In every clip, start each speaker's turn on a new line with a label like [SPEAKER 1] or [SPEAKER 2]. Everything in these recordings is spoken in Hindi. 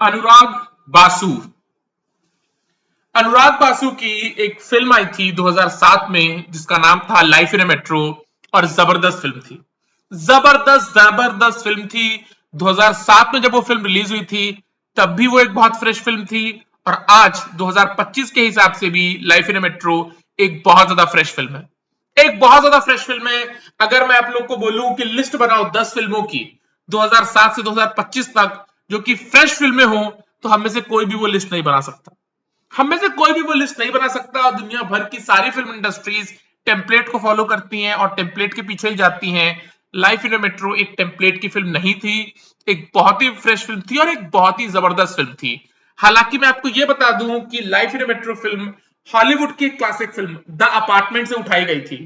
[SPEAKER 1] अनुराग बासु। अनुराग बासु की एक फिल्म आई थी 2007 में जिसका नाम था लाइफ इन ए मेट्रो, और जबरदस्त फिल्म थी। जबरदस्त जबरदस्त फिल्म थी। 2007 में जब वो फिल्म रिलीज हुई थी तब भी वो एक बहुत फ्रेश फिल्म थी, और आज 2025 के हिसाब से भी लाइफ इन ए मेट्रो एक बहुत ज्यादा फ्रेश फिल्म है। एक बहुत ज्यादा फ्रेश फिल्म है। अगर मैं आप लोग को बोलूं कि लिस्ट बनाओ 10 फिल्मों की 2007 से 2025 तक जो कि फ्रेश फिल्में हो, तो हम में से कोई भी वो लिस्ट नहीं बना सकता। हम में से कोई भी वो लिस्ट नहीं बना सकता, और दुनिया भर की सारी फिल्म इंडस्ट्रीज टेम्पलेट को फॉलो करती हैं और टेम्पलेट के पीछे ही जाती हैं। लाइफ इन ए मेट्रो एक टेम्पलेट की फिल्म नहीं थी, एक बहुत ही फ्रेश फिल्म थी और एक बहुत ही जबरदस्त फिल्म थी। हालांकि मैं आपको यह बता दूं कि life in A metro film Hollywood की क्लासिक फिल्म द अपार्टमेंट से उठाई गई थी।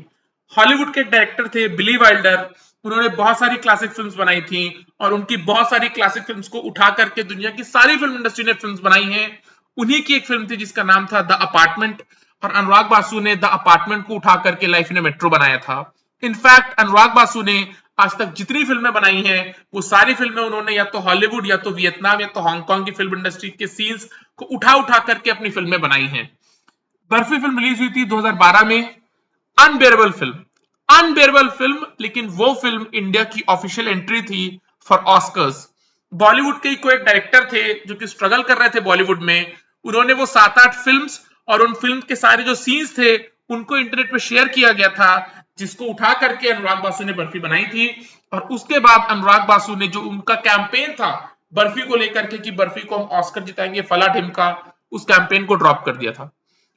[SPEAKER 1] हॉलीवुड के डायरेक्टर थे बिली वाइल्डर। उन्होंने बहुत सारी क्लासिक फिल्म्स बनाई थी, और उनकी बहुत सारी क्लासिक फिल्म्स को उठा करके दुनिया की सारी फिल्म इंडस्ट्री ने फिल्म्स बनाई हैं। उन्हीं की एक फिल्म थी जिसका नाम था द अपार्टमेंट, और अनुराग बासु ने द अपार्टमेंट को उठा करके लाइफ इन ए मेट्रो बनाया था। इनफैक्ट अनुराग बासु ने आज तक जितनी फिल्में बनाई हैं वो सारी फिल्में उन्होंने या तो हॉलीवुड या तो वियतनाम या तो हांगकांग की फिल्म इंडस्ट्री के सीन्स को उठा उठा करके अपनी फिल्में बनाई हैं। बर्फी फिल्म रिलीज हुई थी 2012 में। अनबेरेबल फिल्म, अनबेरेबल फिल्म, लेकिन वो फिल्म इंडिया की ऑफिशियल एंट्री थी फॉर ऑस्कर्स। बॉलीवुड के ही कोई एक डायरेक्टर थे जो कि स्ट्रगल कर रहे थे बॉलीवुड में। उन्होंने वो 7-8 फिल्म्स और उन फिल्म के सारे जो सीन्स थे उनको इंटरनेट पे शेयर किया गया था, जिसको उठा करके अनुराग बासु ने बर्फी बनाई थी। और उसके बाद अनुराग बासु ने जो उनका कैंपेन था बर्फी को लेकर के कि बर्फी को हम ऑस्कर जिताएंगे फला ढिमका, उस कैंपेन को ड्रॉप कर दिया था।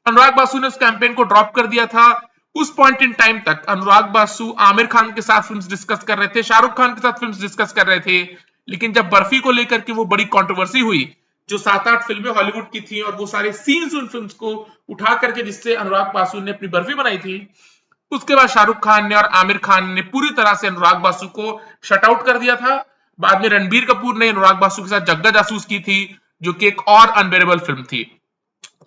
[SPEAKER 1] अनुराग बासु ने उस कैंपेन को ड्रॉप कर दिया था। उस पॉइंट इन टाइम तक अनुराग बासु आमिर खान के साथ फिल्म्स डिस्कस कर रहे थे, शाहरुख खान के साथ फिल्म्स डिस्कस कर रहे थे। लेकिन जब बर्फी को लेकर के वो बड़ी कंट्रोवर्सी हुई, जो 7-8 फिल्में हॉलीवुड की थी और वो सारे सीन्स उन फिल्म्स को उठा करके जिससे अनुराग बासु ने अपनी बर्फी बनाई थी, उसके बाद शाहरुख खान ने और आमिर खान ने पूरी तरह से अनुराग बासु को शट आउट कर दिया था। बाद में रणबीर कपूर ने अनुराग बासु के साथ जग्गा जासूस की थी, जो कि एक और अनबेरेबल फिल्म थी।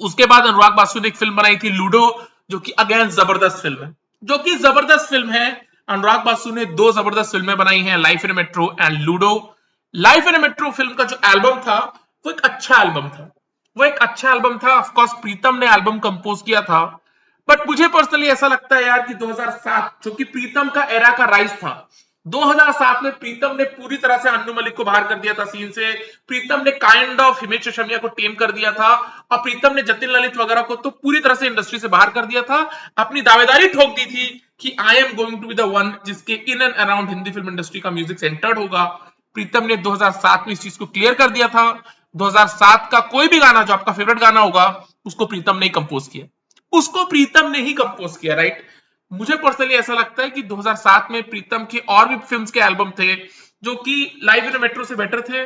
[SPEAKER 1] उसके बाद अनुराग बासु ने एक फिल्म बनाई थी लूडो, जो कि अगेन जबरदस्त फिल्म है, जो कि जबरदस्त फिल्म है। अनुराग बासु ने दो जबरदस्त फिल्में बनाई हैं, life in metro and ludo. Life in metro film का जो एल्बम था वो एक अच्छा एल्बम था, वो एक अच्छा एल्बम था। ऑफ कोर्स प्रीतम ने एल्बम कंपोज किया था, बट मुझे पर्सनली ऐसा लगता है यार कि 2007 जो कि प्रीतम का एरा का राइज था, 2007 में प्रीतम ने पूरी तरह से अन्नू मलिक को बाहर कर दिया था सीन से। प्रीतम ने काइंड ऑफ हिमेश रेशमिया को टेम कर दिया था, और प्रीतम ने जतिन ललित वगैरह को तो पूरी तरह से इंडस्ट्री से बाहर कर दिया था। अपनी दावेदारी ठोक दी थी कि I am going to be the one जिसके in and around Hindi film industry का म्यूजिक सेंटर्ड होगा। प्रीतम ने 2007 में इस चीज को क्लियर कर दिया था। 2007 का कोई भी गाना जो आपका फेवरेट गाना होगा उसको प्रीतम ने कंपोज किया, उसको प्रीतम ने ही कंपोज किया, राइट। मुझे पर्सनली ऐसा लगता है कि 2007 में प्रीतम के और भी फिल्म्स के एल्बम थे जो कि लाइफ इन मेट्रो से बेटर थे,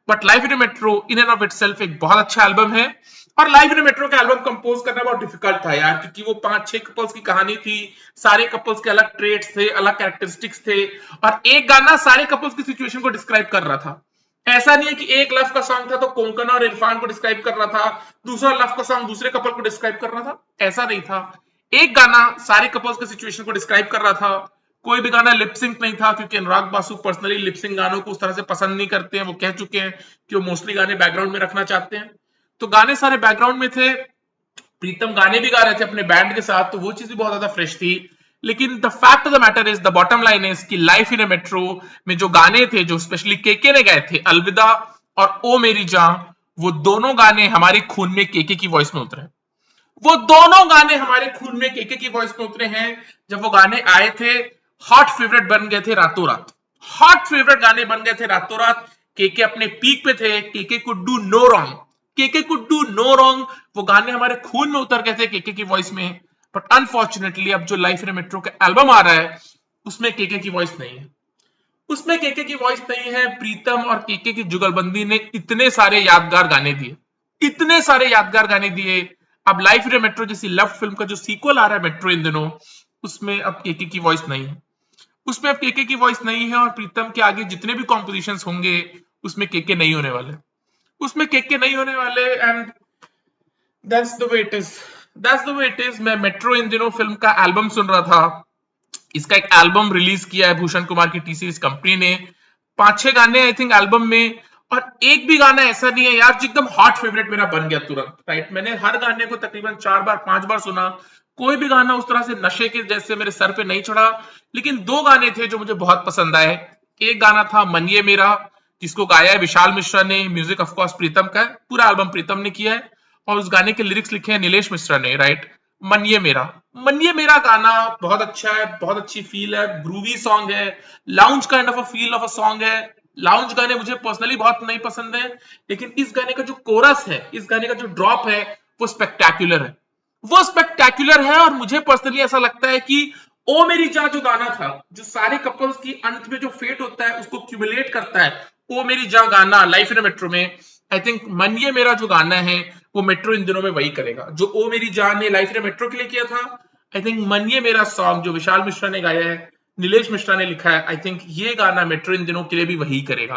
[SPEAKER 1] but life in metro in end of itself एक बहुत अच्छा एल्बम है। और लाइफ इन मेट्रो का एल्बम कंपोज करना बहुत डिफिकल्ट था यार, क्योंकि वो 5-6 कपल्स की कहानी थी। सारे कपल्स के अलग ट्रेड्स थे, अलग कैरेक्टरिस्टिक्स थे, और एक गाना सारे कपल्स की सिचुएशन को डिस्क्राइब कर रहा था। ऐसा नहीं है कि एक लव का सॉन्ग था तो कोंकणा और इरफान को डिस्क्राइब कर रहा था, दूसरा लव का सॉन्ग दूसरे कपल को डिस्क्राइब कर रहा था, ऐसा नहीं था। एक गाना सारे कपल्स के सिचुएशन को डिस्क्राइब कर रहा था। कोई भी गाना लिपसिंक नहीं था, क्योंकि अनुराग बासु पर्सनली लिपसिंक गानों को उस तरह से पसंद नहीं करते हैं। वो कह चुके हैं कि वो मोस्टली गाने बैकग्राउंड में रखना चाहते हैं, तो गाने सारे बैकग्राउंड में थे। प्रीतम गाने भी गा रहे थे अपने बैंड के साथ, तो वो चीज भी बहुत ज्यादा फ्रेश थी। लेकिन the fact of the matter is, the bottom line is कि लाइफ इन ए मेट्रो में जो गाने थे, जो स्पेशली केके ने गाए थे, अलविदा और ओ मेरी जान, वो दोनों गाने हमारे खून में केके की वॉइस में उतरे। वो दोनों गाने हमारे खून में केके की वॉइस में उतरे हैं। जब वो गाने आए थे हॉट फेवरेट बन गए थे रातों रात, हॉट फेवरेट गाने बन गए थे रातों रात। केके अपने पीक पे थे, KK could do no wrong, KK could do no wrong. वो गाने हमारे खून में उतर गए थे केके की वॉइस में। बट अनफॉर्चुनेटली अब जो लाइफ इन मेट्रो का एल्बम आ रहा है उसमें केके की वॉइस नहीं है, उसमें केके की वॉइस नहीं है। प्रीतम और केके की जुगलबंदी ने इतने सारे यादगार गाने दिए, इतने सारे यादगार गाने दिए। अब लाइफ इन मेट्रो जैसी लव फिल्म का जो सीक्वल आ रहा है मेट्रो इन दिनों, उसमें अब केके की वॉइस नहीं है, उसमें अब केके की वॉइस नहीं है। और प्रीतम के आगे जितने भी कॉम्पोजिशंस होंगे उसमें केके नहीं होने वाले, उसमें केके नहीं होने वाले। And that's the way it is, that's the way it is. मैं मेट्रो इन दिनों फिल्म का एल्बम सुन रहा था। इसका एक एल्बम रिलीज किया है भूषण कुमार की टी सीरीज कंपनी ने, 5-6 गाने आई थिंक एल्बम में, और एक भी गाना ऐसा नहीं है यार जो एकदम हॉट फेवरेट मेरा बन गया तुरंत, राइट। मैंने हर गाने को तकरीबन 4 बार 5 बार सुना, कोई भी गाना उस तरह से नशे के जैसे मेरे सर पे नहीं चढ़ा। लेकिन दो गाने थे जो मुझे बहुत पसंद आए। एक गाना था मन ये मेरा, जिसको गाया है विशाल मिश्रा ने, म्यूजिक ऑफ कोर्स प्रीतम का है, पूरा एल्बम प्रीतम ने किया है, और उस गाने के लिरिक्स लिखे हैं नीलेश मिश्रा ने, राइट। मन ये मेरा, मन ये मेरा गाना बहुत अच्छा है, बहुत अच्छी फील है, ग्रूवी सॉन्ग है, lounge kind of a feel of a song है। लाउंज गाने मुझे पर्सनली बहुत नहीं पसंद है, लेकिन इस गाने का जो कोरस है, इस गाने का जो ड्रॉप है, वो स्पेक्टैक्युलर है, वो स्पेक्टैक्युलर है। और मुझे पर्सनली ऐसा लगता है कि ओ मेरी जान जो गाना था, जो सारे कपल्स की अंत में जो फेट होता है उसको क्यूमुलेट करता है, ओ मेरी जान गाना लाइफ इन मेट्रो में, आई थिंक मन ये मेरा जो गाना है वो मेट्रो इन दिनों में वही करेगा जो ओ मेरी जान ने लाइफ इन मेट्रो के लिए किया था। आई थिंक मन ये मेरा सॉन्ग जो विशाल मिश्रा ने गाया है, नीलेश मिश्रा ने लिखा है, आई थिंक ये गाना मेट्रो इन दिनों के लिए भी वही करेगा।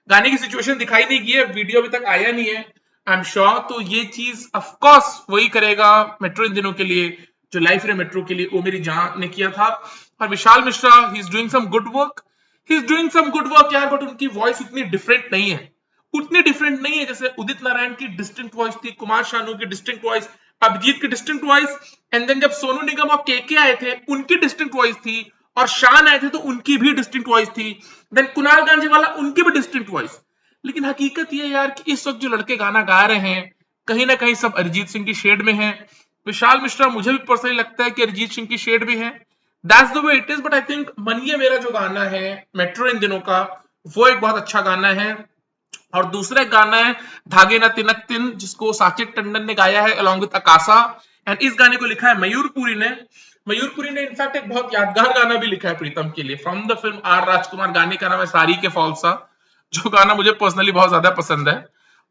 [SPEAKER 1] गाने की सिचुएशन दिखाई नहीं गई है, वीडियो अभी तक आया नहीं है, आई एम श्योर, तो ये चीज ऑफकोर्स वही करेगा मेट्रो इन दिनों के लिए जो लाइफ इन मेट्रो के लिए ओ मेरी जान ने किया था। और Vishal Mishra he is doing some good work, he is doing some good work यार, बट उनकी वॉइस इतनी डिफरेंट नहीं है, उतनी डिफरेंट नहीं है जैसे उदित नारायण की डिस्टिंक्ट वॉइस थी, कुमार शानू की डिस्टिंक्ट वॉइस, अभिजीत की डिस्टिंक्ट वॉइस, एंड देन जब सोनू निगम और केके आए थे उनकी डिस्टिंक्ट वॉइस थी, और शान आए थे तो उनकी भी डिस्टिंक्ट वॉइस थी, देन कुणाल गांजेवाला उनकी भी डिस्टिंक्ट वॉइस। लेकिन हकीकत ये यार कि इस वक्त जो लड़के गाना गा रहे हैं कहीं ना कहीं सब अरिजीत सिंह की शेड में है। विशाल मिश्रा मुझे भी पर्सनली लगता है कि अरिजीत सिंह की शेड में है, that's the way it is. But I think मन ये मेरा जो गाना है मेट्रो इन दिनों का, वो एक बहुत अच्छा गाना है। और दूसरा एक गाना है धागे न तिनक तिन, जिसको साचिद टंडन ने गाया है अलॉन्ग विद अकाशा, एंड इस गाने को लिखा है मयूरपुरी ने। मयूरपुरी ने इनफैक्ट एक बहुत यादगार गाना भी लिखा है प्रीतम के लिए फ्रॉम द फिल्म आर राजकुमार, गाने का नाम है सारी के फॉल्सा, जो गाना मुझे पर्सनली बहुत ज्यादा पसंद है।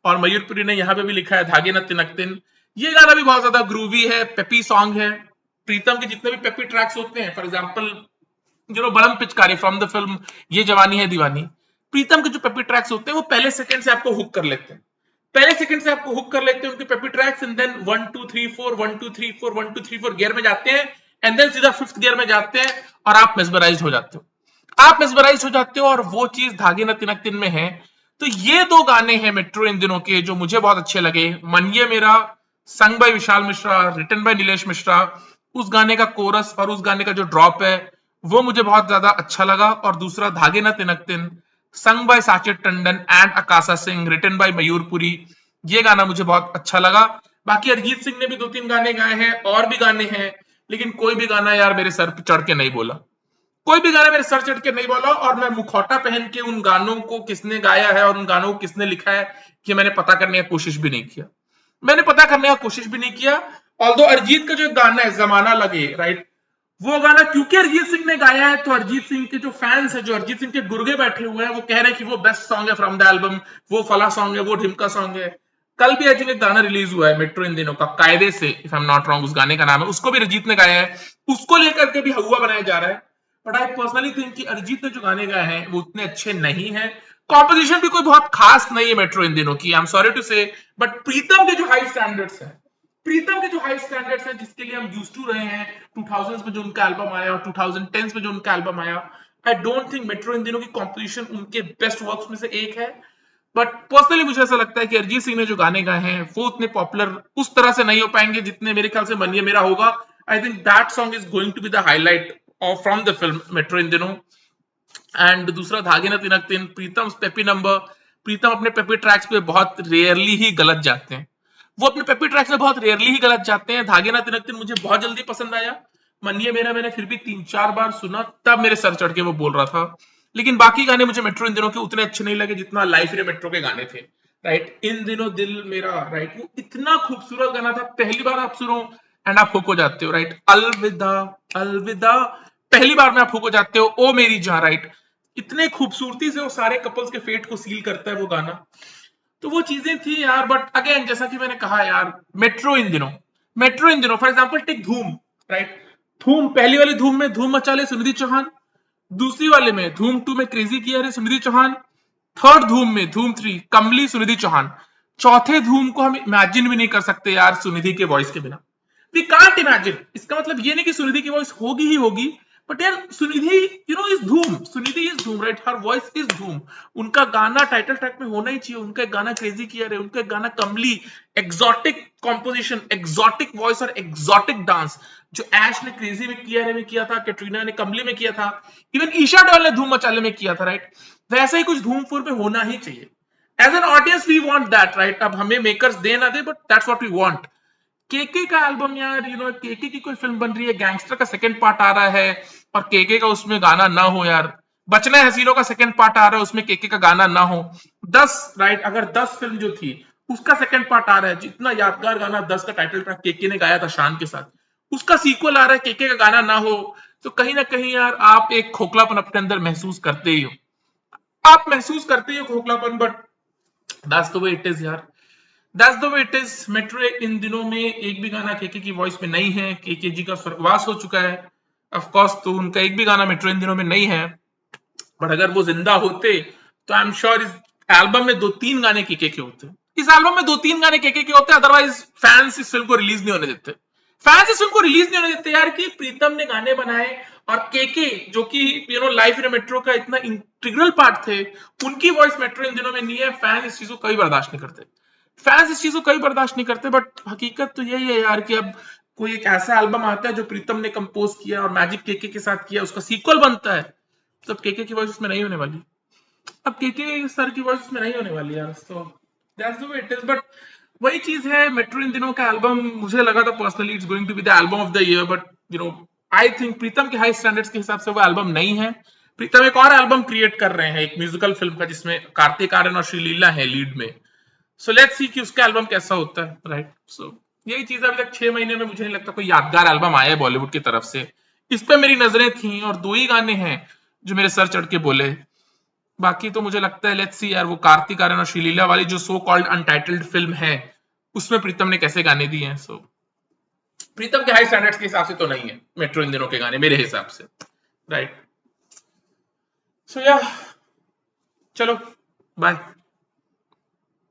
[SPEAKER 1] और मयूरपुरी ने यहाँ पे भी लिखा है धागे न तिनक तिन, ये गाना भी बहुत ज्यादा ग्रूवी है, पेपी सॉन्ग है। प्रीतम के जितने भी पेपी ट्रैक्स होते हैं, फॉर एग्जाम्पल बड़म पिचकारी फ्रॉम द फिल्म ये जवानी है दीवानी, प्रीतम के जो पेपी ट्रैक्स होते हैं वो पहले सेकंड से आपको हुक कर लेते हैं, पहले सेकंड से आपको हुक कर लेते हैं उनके peppy tracks, and then 1 2 3 4 1 2 3 4 1 2 3 4 gear में जाते हैं, एंड देन सीधा फिफ्थ गियर में जाते हैं, और आप मेस्मराइज हो जाते हो, आप मेस्मराइज हो जाते हो। और वो चीज धागे न तिनक तिन में है। तो ये दो गाने हैं मेट्रो इन दिनों के जो मुझे बहुत अच्छे लगे, मन ये मेरा song by Vishal Mishra, written by Nilesh Mishra, उस गाने का कोरस और उस गाने का जो ड्रॉप है वो मुझे बहुत ज्यादा अच्छा लगा। और दूसरा धागे न तिनक तिन sung by Sachet Tandon and Akasa Singh, written by Mayur Puri, ये गाना मुझे बहुत अच्छा लगा। बाकी अरिजीत सिंह ने भी 2 3 गाने गाए हैं, और भी गाने हैं, लेकिन कोई भी गाना यार मेरे सर पे चढ़ के नहीं बोला, कोई भी गाना मेरे सर चढ़ के नहीं बोला। और मैं मुखौटा पहन के उन गानों को किसने गाया है और उन गानों को किसने लिखा है कि मैंने पता करने की कोशिश भी नहीं किया, मैंने पता करने का कोशिश भी नहीं किया। ऑल्दो अरिजीत का जो गाना है जमाना लगे, राइट, वो गाना क्योंकि अरिजीत सिंह ने गाया है, तो अरिजीत सिंह के जो फैंस है, जो अरिजीत सिंह के गुर्गे बैठे हुए हैं, वो कह रहे हैं कि वो बेस्ट सॉन्ग है फ्रॉम द एल्बम, वो फला सॉन्ग है, वो ढिमका सॉन्ग है। कल भी आई थिंक एक गाना रिलीज हुआ है मेट्रो इन दिनों का, कायदे से, if I am not wrong, उस गाने का नाम है, उसको भी अरिजीत ने गाया है, उसको लेकर के भी हवा बनाया जा रहा है। बट आई पर्सनली थिंक कि अरिजीत ने जो गाने गाए हैं वो उतने अच्छे नहीं है, कॉम्पोजिशन भी कोई बहुत खास नहीं है मेट्रो इन दिनों की, आई एम सॉरी टू से। बट प्रीतम के जो हाई स्टैंडर्ड्स हैं, प्रीतम के जो हाई स्टैंडर्ड्स हैं जिसके लिए हम यूज्ड टू रहे हैं 2000s में जो उनका एल्बम आया और 2010s में जो उनका एल्बम आया, I don't think metro In दिनों की कॉम्पोजिशन उनके बेस्ट वर्क्स में से एक है। बट पर्सनली मुझे ऐसा लगता है कि अरिजीत सिंह ने जो गाने गाए हैं वो उतने पॉपुलर उस तरह से नहीं हो पाएंगे जितने मेरे ख्याल से मन ये मेरा होगा। I think that song is going to be the highlight of from the film Metro In Dino. And दूसरा धागे न तिनक तिन, प्रीतम पेपी नंबर, प्रीतम अपने पेपी ट्रैक्स पे बहुत रेयरली ही गलत जाते हैं, वो अपने पेपी ट्रैक्स में बहुत रेयरली ही गलत जाते हैं। धागे न तिनक तिन मुझे बहुत जल्दी पसंद आया, मन ये मेरा मैंने फिर भी 3 4 बार सुना, तब मेरे सर चढ़ के वो बोल रहा था। लेकिन बाकी गाने मुझे मेट्रो इन दिनों के उतने अच्छे नहीं लगे जितना लाइफ रे मेट्रो के गाने थे, राइट। इन दिनों दिल मेरा, राइट, वो इतना खूबसूरत गाना था, पहली बार आप सुनो एंड आप हुक हो जाते हो, राइट। अलविदा अलविदा, पहली बार में आप हुक हो जाते हो, ओ मेरी जान, राइट। इतने खूबसूरती से वो सारे कपल्स के फेट को सील करता है वो गाना। तो वो चीजें थी यार, बट अगेन जैसा कि मैंने कहा यार, मेट्रो इन दिनों, मेट्रो इन दिनों फॉर एग्जांपल टेक धूम, राइट। धूम, पहली वाली धूम में धूम मचा ले सुनिधि चौहान, दूसरी वाले में धूम 2 में क्रेजी किया रे सुनिधि चौहान, थर्ड धूम में धूम 3 कमली सुनिधि चौहान, चौथे धूम को हम इमेजिन भी नहीं कर सकते यार सुनिधि के वॉइस के बिना, वी कांट इमेजिन। इसका मतलब ये नहीं कि सुनिधि की वॉइस होगी ही होगी, बट यार सुनिधि इज धूम, सुनिधि इज धूम, राइट, हर वॉइस इज धूम। उनका गाना टाइटल ट्रैक में होना ही चाहिए, उनका गाना क्रेजी किया है, उनका गाना कमली, एक्सोटिक कॉम्पोजिशन, एक्सोटिक वॉइस और एक्सोटिक डांस, जो ऐश ने क्रेजी में किया है, में किया था, कैटरीना ने कमली में किया था, इवन ईशा डॉल ने धूम मचाले में किया था, राइट। वैसा ही कुछ धूमपुर में होना ही चाहिए। As an audience we want that, right. अब हमें मेकर्स दे ना दे, but that's what we want. KK का एल्बम यार, केके की कोई फिल्म बन रही है, गैंगस्टर का सेकंड पार्ट आ रहा है और केके का उसमें गाना ना हो यार, बचना है हसीनों का सेकंड पार्ट आ रहा है, उसमें केके का गाना ना हो। 10, राइट, अगर 10 फिल्म जो थी उसका सेकंड पार्ट आ रहा है, जितना यादगार गाना 10 का टाइटल ट्रैक केके ने गाया था शान के साथ, उसका सीक्वल आ रहा है, केके का गाना ना हो, तो कहीं ना कहीं यार आप एक खोखलापन अपने अंदर महसूस करते ही हो, आप महसूस करते ही हो खोखलापन, but that's the way it is यार, that's the way it is. Metro In Dino में एक भी गाना केके की वॉइस में नहीं है, केके जी का स्वर्गवास हो चुका है, ऑफ कोर्स, तो उनका एक भी गाना मेट्रो इन दिनों में नहीं है। बट अगर वो जिंदा होते तो आई एम श्योर इस एल्बम में 2-3 गाने केके के होते, इस एल्बम में 2-3 गाने केके के होते, अदरवाइज फैंस इस फिल्म को रिलीज नहीं होने देते, फैंस इस फिल्म को रिलीज नहीं होने देते यार, कि प्रीतम ने गाने बनाए और केके जो कि लाइफ इन मेट्रो का इतना इंटीग्रल पार्ट थे, उनकी वॉइस मेट्रो इन दिनों में नहीं है। फैंस इस चीज को कभी बर्दाश्त नहीं करते, फैंस इस चीज को कभी बर्दाश्त नहीं करते। बट हकीकत तो यही है यार कि अब कोई एक ऐसा एल्बम आता है जो प्रीतम ने कंपोज किया और मैजिक केके के साथ किया, उसका सीक्वल बनता है, तो केके की वॉइस उसमें नहीं होने वाली, अब केके सर की वॉइस उसमें नहीं होने वाली यार, तो that's the way it is. But वही चीज है, मेट्रो इन दिनों का एल्बम मुझे लगा था personally it's going to be the album of the year, but I think Pritam के हाई स्टैंडर्ड्स के हिसाब से वो एल्बम नहीं है। प्रीतम एक और एल्बम क्रिएट कर रहे हैं, एक म्यूजिकल फिल्म का, जिसमें कार्तिक आर्यन और श्रीलीला है लीड में, सो लेट्स सी कि उसका एल्बम कैसा होता है, राइट। सो यही चीज, अभी तक 6 महीने में मुझे नहीं लगता कोई यादगार एल्बम आया है बॉलीवुड की तरफ से, इस पे मेरी नजरें थी और 2 ही गाने हैं जो मेरे सर चढ़ के बोले, बाकी तो मुझे लगता है लेट्स सी यार, वो कार्तिक आर्यन और श्रीलीला वाली जो सो कॉल्ड अनटाइटल्ड फिल्म है, उसमें प्रीतम ने कैसे गाने दिए हैं। सो प्रीतम के हाई स्टैंडर्ड्स के हिसाब से तो नहीं है मेट्रो इन दिनों के गाने मेरे हिसाब से, राइट। सो या चलो, बाय।